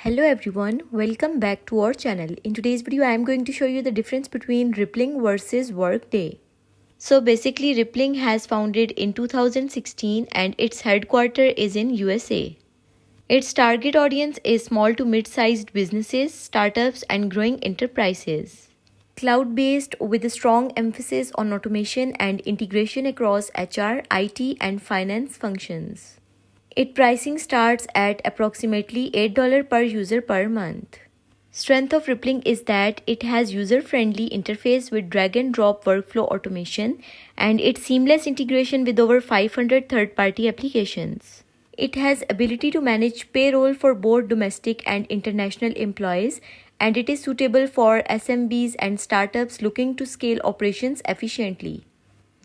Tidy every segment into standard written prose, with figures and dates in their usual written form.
Hello everyone, welcome back to our channel. In today's video, I am going to show you the difference between Rippling versus Workday. So basically, Rippling has founded in 2016 and its headquarters is in USA. Its target audience is small to mid-sized businesses, startups and growing enterprises. Cloud-based with a strong emphasis on automation and integration across HR, IT and finance functions. Its pricing starts at approximately $8 per user per month. Strength of Rippling is that it has user-friendly interface with drag-and-drop workflow automation and its seamless integration with over 500 third-party applications. It has ability to manage payroll for both domestic and international employees, and it is suitable for SMBs and startups looking to scale operations efficiently.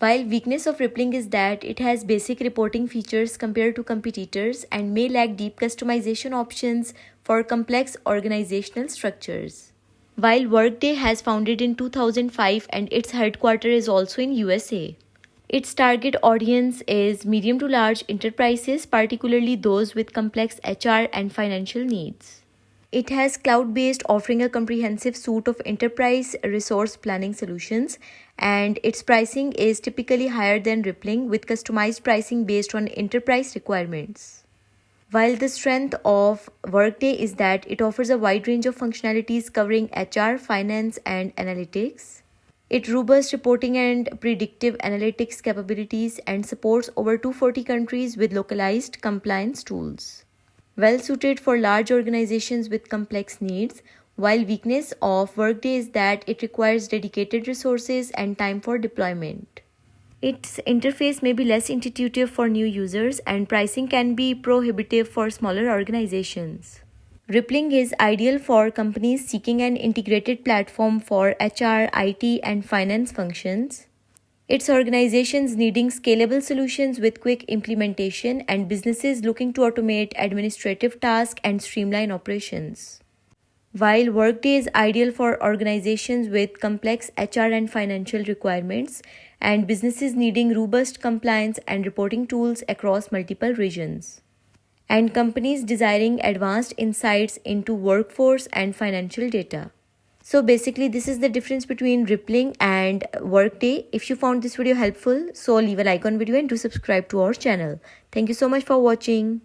While weakness of Rippling is that it has basic reporting features compared to competitors and may lack deep customization options for complex organizational structures. While Workday has founded in 2005 and its headquarters is also in USA. Its target audience is medium to large enterprises, particularly those with complex HR and financial needs. It has cloud-based, offering a comprehensive suite of enterprise resource planning solutions, and its pricing is typically higher than Rippling with customized pricing based on enterprise requirements. While the strength of Workday is that it offers a wide range of functionalities covering HR, finance, and analytics. Its robust reporting and predictive analytics capabilities and supports over 240 countries with localized compliance tools. Well suited for large organizations with complex needs, while weakness of Workday is that it requires dedicated resources and time for deployment. Its interface may be less intuitive for new users and pricing can be prohibitive for smaller organizations. Rippling is ideal for companies seeking an integrated platform for HR, IT, and finance functions. Its organizations needing scalable solutions with quick implementation and businesses looking to automate administrative tasks and streamline operations. While Workday is ideal for organizations with complex HR and financial requirements and businesses needing robust compliance and reporting tools across multiple regions. And companies desiring advanced insights into workforce and financial data. So basically, this is the difference between Rippling and Workday. If you found this video helpful, so leave a like on video and do subscribe to our channel. Thank you so much for watching.